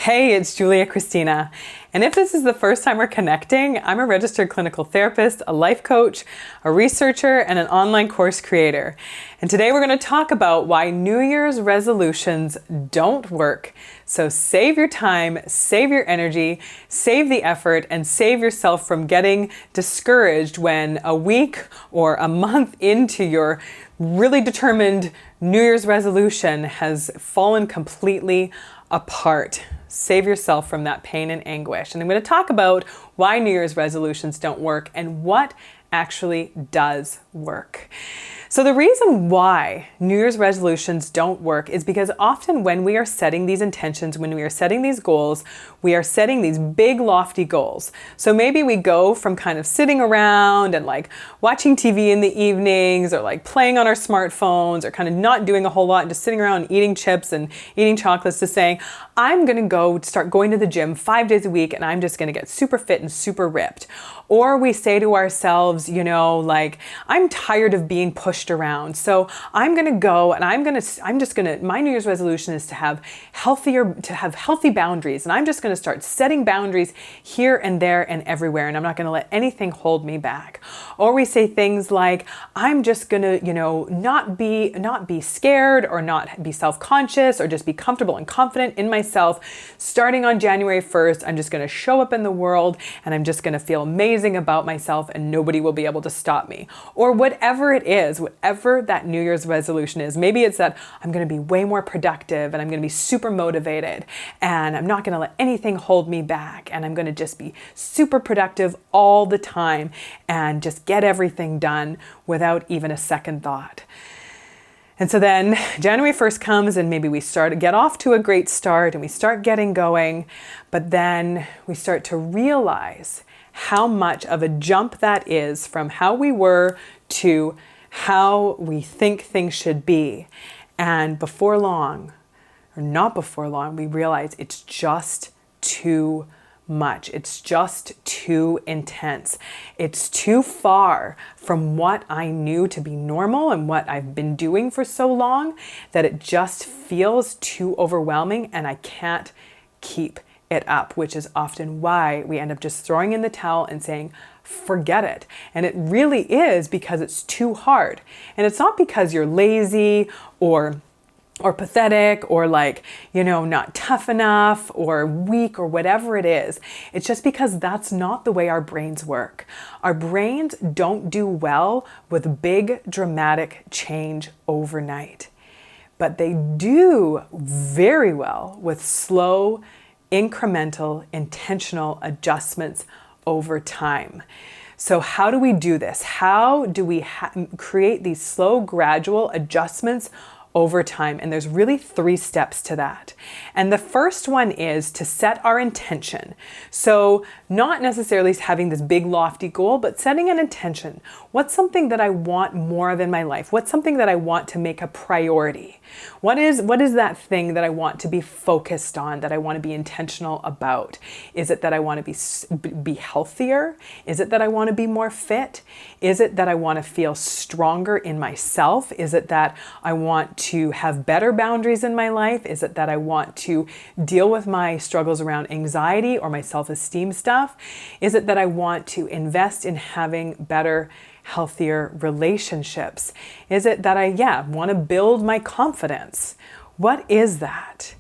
Hey, it's Julia Christina. And if this is the first time we're connecting, I'm a registered clinical therapist, a life coach, a researcher, and an online course creator. And today we're going to talk about why New Year's resolutions don't work. So save your time, save your energy, save the effort, and save yourself from getting discouraged when a week or a month into your really determined New Year's resolution has fallen completely apart. Save yourself from that pain and anguish. And I'm going to talk about why New Year's resolutions don't work and what actually does work. So the reason why New Year's resolutions don't work is because often when we are setting these intentions, when we are setting these goals, we are setting these big lofty goals. So maybe we go from kind of sitting around and like watching TV in the evenings or like playing on our smartphones or kind of not doing a whole lot and just sitting around eating chips and eating chocolates to saying, I'm going to start going to the gym 5 days a week and I'm just going to get super fit and super ripped. Or we say to ourselves, I'm tired of being pushed around. So I'm going to go and my New Year's resolution is to have healthy boundaries. And I'm just going to start setting boundaries here and there and everywhere. And I'm not going to let anything hold me back. Or we say things like, I'm just going to, not be scared or not be self-conscious or just be comfortable and confident in myself. Starting on January 1st, I'm just going to show up in the world and I'm just going to feel amazing about myself and nobody will be able to stop me. Or whatever it is, whatever that New Year's resolution is. Maybe it's that I'm going to be way more productive and I'm going to be super motivated and I'm not going to let anything hold me back and I'm going to just be super productive all the time and just get everything done without even a second thought. And so then January 1st comes and maybe we get off to a great start and we start getting going, but then we start to realize how much of a jump that is from how we were to how we think things should be. And before long, or not before long, we realize it's just too much. It's just too intense. It's too far from what I knew to be normal and what I've been doing for so long that it just feels too overwhelming and I can't keep it up, which is often why we end up just throwing in the towel and saying, forget it. And it really is because it's too hard. And it's not because you're lazy or pathetic or not tough enough or weak or whatever it is. It's just because that's not the way our brains work. Our brains don't do well with big dramatic change overnight, but they do very well with slow, incremental, intentional adjustments over time. So how do we do this? How do we create these slow, gradual adjustments over time? And there's really 3 steps to that. And the first one is to set our intention. So not necessarily having this big lofty goal, but setting an intention. What's something that I want more of in my life? What's something that I want to make a priority? What is that thing that I want to be focused on, that I want to be intentional about? Is it that I want to be healthier? Is it that I want to be more fit? Is it that I want to feel stronger in myself? Is it that I want to have better boundaries in my life? Is it that I want to deal with my struggles around anxiety or my self-esteem stuff? Is it that I want to invest in having better, healthier relationships? Is it that I want to build my confidence? What is that?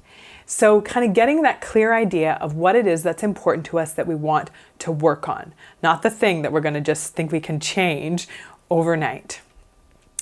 So kind of getting that clear idea of what it is that's important to us that we want to work on, not the thing that we're going to just think we can change overnight.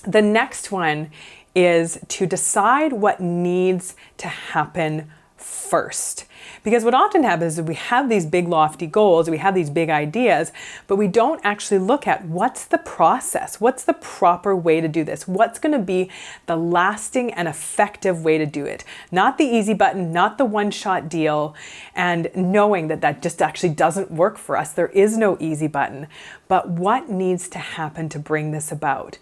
The next one is to decide what needs to happen first. Because what often happens is we have these big lofty goals, we have these big ideas, but we don't actually look at what's the process, what's the proper way to do this, what's going to be the lasting and effective way to do it. Not the easy button, not the one-shot deal, and knowing that that just actually doesn't work for us. There is no easy button, but what needs to happen to bring this about?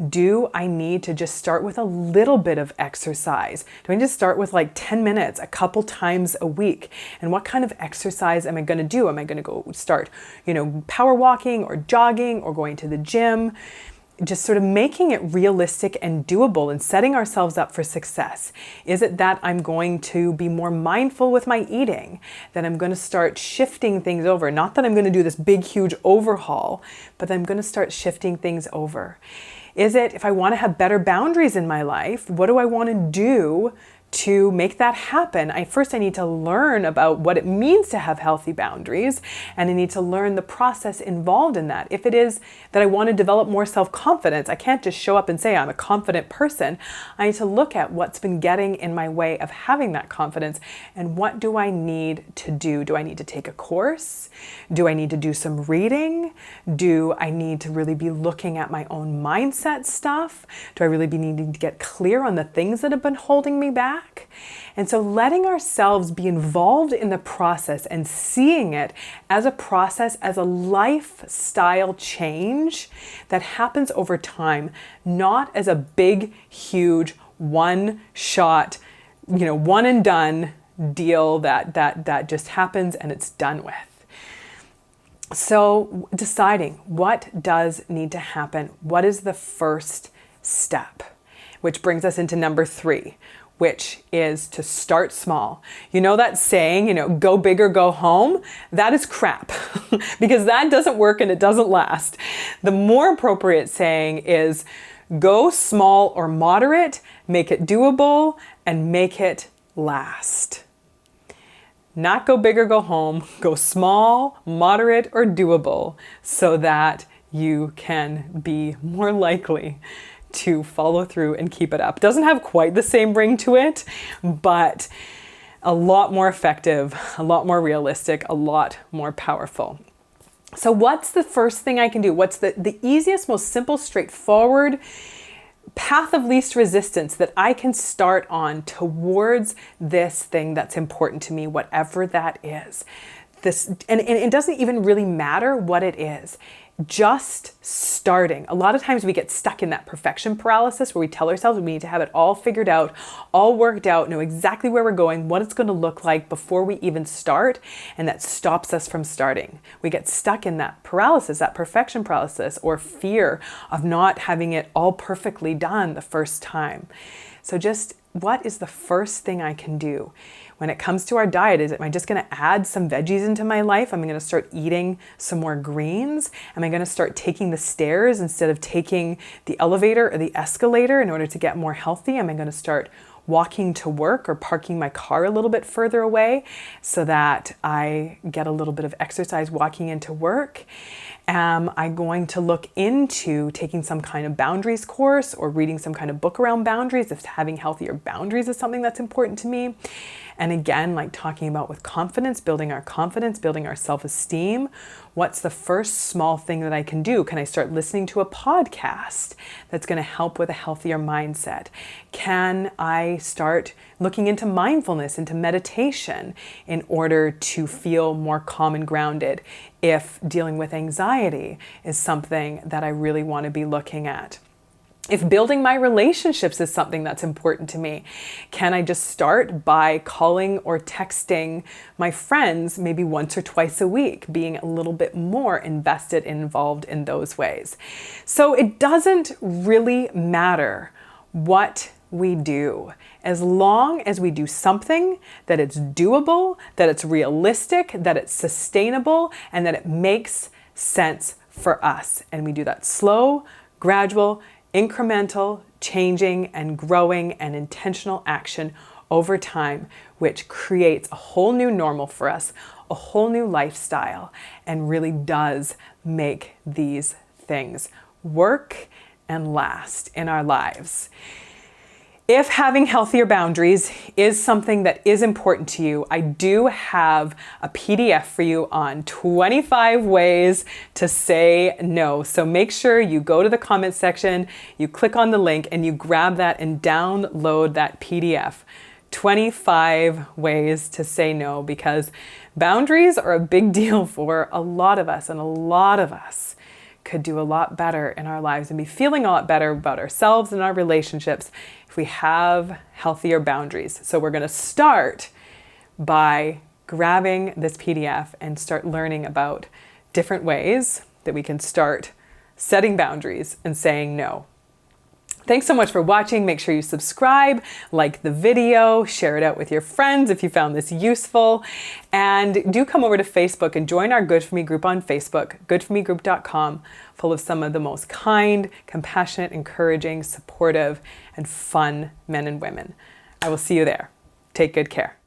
Do I need to just start with a little bit of exercise? Do I need to start with like 10 minutes a couple times a week? And what kind of exercise am I going to do? Am I going to go start, power walking or jogging or going to the gym? just sort of making it realistic and doable and setting ourselves up for success? Is it that I'm going to be more mindful with my eating? That I'm going to start shifting things over? Not that I'm going to do this big, huge overhaul, but I'm going to start shifting things over. Is it if I want to have better boundaries in my life, what do I want to do to make that happen? First I need to learn about what it means to have healthy boundaries, and I need to learn the process involved in that. If it is that I want to develop more self-confidence, I can't just show up and say I'm a confident person. I need to look at what's been getting in my way of having that confidence, and what do I need to do? Do I need to take a course? Do I need to do some reading? Do I need to really be looking at my own mindset stuff? Do I really be needing to get clear on the things that have been holding me back? And so letting ourselves be involved in the process and seeing it as a process, as a lifestyle change that happens over time, not as a big, huge, one shot, one and done deal that just happens and it's done with. So deciding what does need to happen, what is the first step, which brings us into number 3, which is to start small. You know that saying, go big or go home? That is crap because that doesn't work and it doesn't last. The more appropriate saying is go small or moderate, make it doable, and make it last. Not go big or go home, go small, moderate, or doable so that you can be more likely to follow through and keep it up. Doesn't have quite the same ring to it, but a lot more effective, a lot more realistic, a lot more powerful. So what's the first thing I can do? What's the easiest, most simple, straightforward path of least resistance that I can start on towards this thing that's important to me, whatever that is? And it doesn't even really matter what it is. Just starting. A lot of times we get stuck in that perfection paralysis where we tell ourselves we need to have it all figured out, all worked out, know exactly where we're going, what it's going to look like before we even start, and that stops us from starting. We get stuck in that paralysis, that perfection paralysis, or fear of not having it all perfectly done the first time. So just what is the first thing I can do? When it comes to our diet, am I just going to add some veggies into my life? Am I going to start eating some more greens? Am I going to start taking the stairs instead of taking the elevator or the escalator in order to get more healthy? Am I going to start walking to work or parking my car a little bit further away so that I get a little bit of exercise walking into work? Am I going to look into taking some kind of boundaries course or reading some kind of book around boundaries if having healthier boundaries is something that's important to me? And again, like talking about with confidence, building our self-esteem. What's the first small thing that I can do? Can I start listening to a podcast that's going to help with a healthier mindset? Can I start looking into mindfulness, into meditation in order to feel more calm and grounded if dealing with anxiety is something that I really want to be looking at? If building my relationships is something that's important to me, can I just start by calling or texting my friends maybe once or twice a week, being a little bit more invested and involved in those ways? So it doesn't really matter what we do, as long as we do something that it's doable, that it's realistic, that it's sustainable, and that it makes sense for us. And we do that slow, gradual, incremental, changing and growing and intentional action over time, which creates a whole new normal for us, a whole new lifestyle, and really does make these things work and last in our lives. If having healthier boundaries is something that is important to you, I do have a PDF for you on 25 ways to say no. So make sure you go to the comment section, you click on the link, and you grab that and download that PDF. 25 ways to say no, because boundaries are a big deal for a lot of us, and a lot of us could do a lot better in our lives and be feeling a lot better about ourselves and our relationships if we have healthier boundaries. So we're going to start by grabbing this PDF and start learning about different ways that we can start setting boundaries, and saying no. Thanks so much for watching. Make sure you subscribe, like the video, share it out with your friends if you found this useful. And do come over to Facebook and join our Good For Me group on Facebook, goodformegroup.com, full of some of the most kind, compassionate, encouraging, supportive, and fun men and women. I will see you there. Take good care.